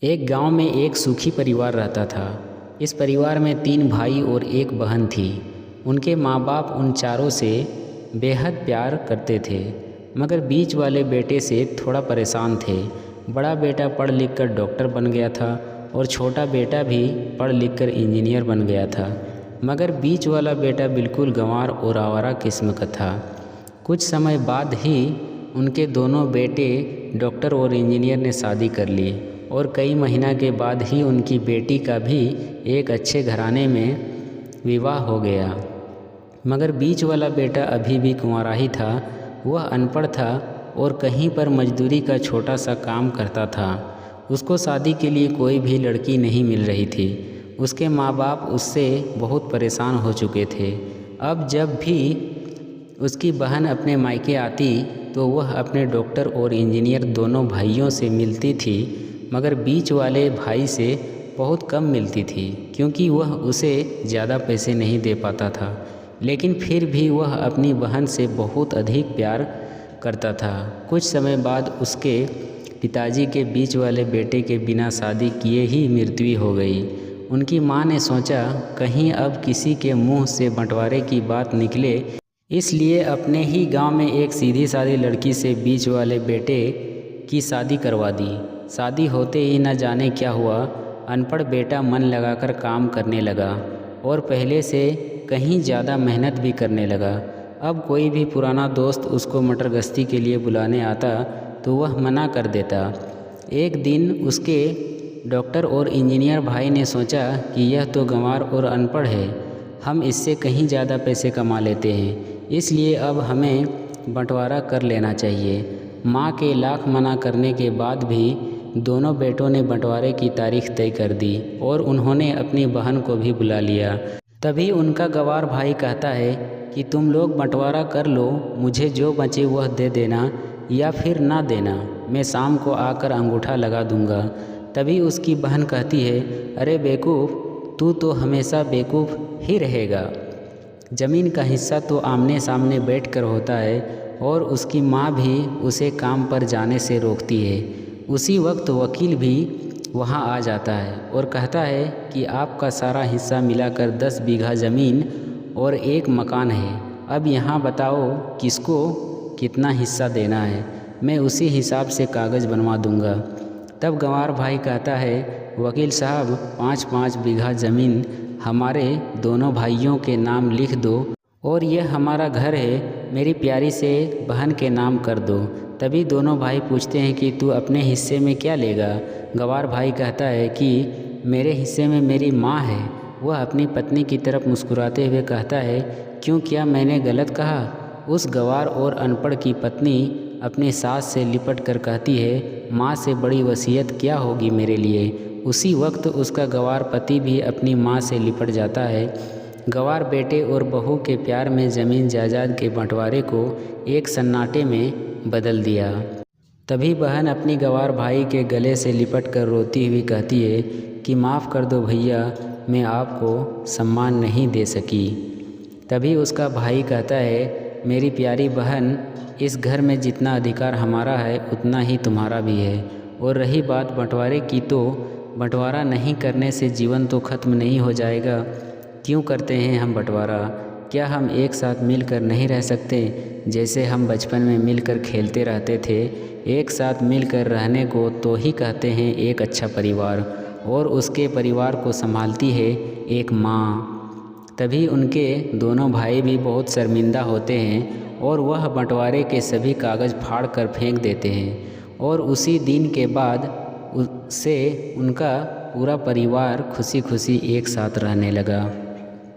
एक गांव में एक सुखी परिवार रहता था। इस परिवार में 3 भाई और एक बहन थी। उनके माँ बाप उन चारों से बेहद प्यार करते थे, मगर बीच वाले बेटे से थोड़ा परेशान थे। बड़ा बेटा पढ़ लिख कर डॉक्टर बन गया था और छोटा बेटा भी पढ़ लिख कर इंजीनियर बन गया था, मगर बीच वाला बेटा बिल्कुल गंवार और आवारा किस्म का था। कुछ समय बाद ही उनके दोनों बेटे डॉक्टर और इंजीनियर ने शादी कर ली और कई महीना के बाद ही उनकी बेटी का भी एक अच्छे घराने में विवाह हो गया। मगर बीच वाला बेटा अभी भी कुंवारा ही था। वह अनपढ़ था और कहीं पर मजदूरी का छोटा सा काम करता था। उसको शादी के लिए कोई भी लड़की नहीं मिल रही थी। उसके माँ बाप उससे बहुत परेशान हो चुके थे। अब जब भी उसकी बहन अपने मायके आती तो वह अपने डॉक्टर और इंजीनियर दोनों भाइयों से मिलती थी, मगर बीच वाले भाई से बहुत कम मिलती थी, क्योंकि वह उसे ज़्यादा पैसे नहीं दे पाता था। लेकिन फिर भी वह अपनी बहन से बहुत अधिक प्यार करता था। कुछ समय बाद उसके पिताजी के बीच वाले बेटे के बिना शादी किए ही मृत्यु हो गई। उनकी माँ ने सोचा कहीं अब किसी के मुंह से बंटवारे की बात निकले, इसलिए अपने ही गांव में एक सीधी सादी लड़की से बीच वाले बेटे की शादी करवा दी। शादी होते ही न जाने क्या हुआ, अनपढ़ बेटा मन लगाकर काम करने लगा और पहले से कहीं ज़्यादा मेहनत भी करने लगा। अब कोई भी पुराना दोस्त उसको मटर गश्ती के लिए बुलाने आता तो वह मना कर देता। एक दिन उसके डॉक्टर और इंजीनियर भाई ने सोचा कि यह तो गंवार और अनपढ़ है, हम इससे कहीं ज़्यादा पैसे कमा लेते हैं, इसलिए अब हमें बंटवारा कर लेना चाहिए। माँ के लाख मना करने के बाद भी दोनों बेटों ने बंटवारे की तारीख तय कर दी और उन्होंने अपनी बहन को भी बुला लिया। तभी उनका गंवार भाई कहता है कि तुम लोग बंटवारा कर लो, मुझे जो बचे वह दे देना या फिर ना देना, मैं शाम को आकर अंगूठा लगा दूंगा। तभी उसकी बहन कहती है, अरे बेवकूफ़, तू तो हमेशा बेवकूफ़ ही रहेगा। ज़मीन का हिस्सा तो आमने सामने बैठकर होता है। और उसकी माँ भी उसे काम पर जाने से रोकती है। उसी वक्त वकील भी वहाँ आ जाता है और कहता है कि आपका सारा हिस्सा मिलाकर 10 बीघा ज़मीन और एक मकान है। अब यहाँ बताओ किसको कितना हिस्सा देना है, मैं उसी हिसाब से कागज़ बनवा दूँगा। तब गंवार भाई कहता है, वकील साहब 5-5 बीघा ज़मीन हमारे दोनों भाइयों के नाम लिख दो और यह हमारा घर है, मेरी प्यारी से बहन के नाम कर दो। तभी दोनों भाई पूछते हैं कि तू अपने हिस्से में क्या लेगा। गंवार भाई कहता है कि मेरे हिस्से में मेरी माँ है। वह अपनी पत्नी की तरफ मुस्कुराते हुए कहता है, क्यों, क्या मैंने गलत कहा? उस गंवार और अनपढ़ की पत्नी अपनी सास से लिपट कर कहती है, माँ से बड़ी वसीयत क्या होगी मेरे लिए। उसी वक्त उसका गंवार पति भी अपनी माँ से लिपट जाता है। गंवार बेटे और बहू के प्यार में ज़मीन जायदाद के बंटवारे को एक सन्नाटे में बदल दिया। तभी बहन अपनी गंवार भाई के गले से लिपट कर रोती हुई कहती है कि माफ़ कर दो भैया, मैं आपको सम्मान नहीं दे सकी। तभी उसका भाई कहता है, मेरी प्यारी बहन, इस घर में जितना अधिकार हमारा है उतना ही तुम्हारा भी है। और रही बात बंटवारे की, तो बंटवारा नहीं करने से जीवन तो खत्म नहीं हो जाएगा। क्यों करते हैं हम बंटवारा? क्या हम एक साथ मिलकर नहीं रह सकते, जैसे हम बचपन में मिलकर खेलते रहते थे? एक साथ मिलकर रहने को तो ही कहते हैं एक अच्छा परिवार, और उसके परिवार को संभालती है एक माँ। तभी उनके दोनों भाई भी बहुत शर्मिंदा होते हैं और वह बंटवारे के सभी कागज़ फाड़ कर फेंक देते हैं। और उसी दिन के बाद उससे उनका पूरा परिवार खुशी खुशी एक साथ रहने लगा।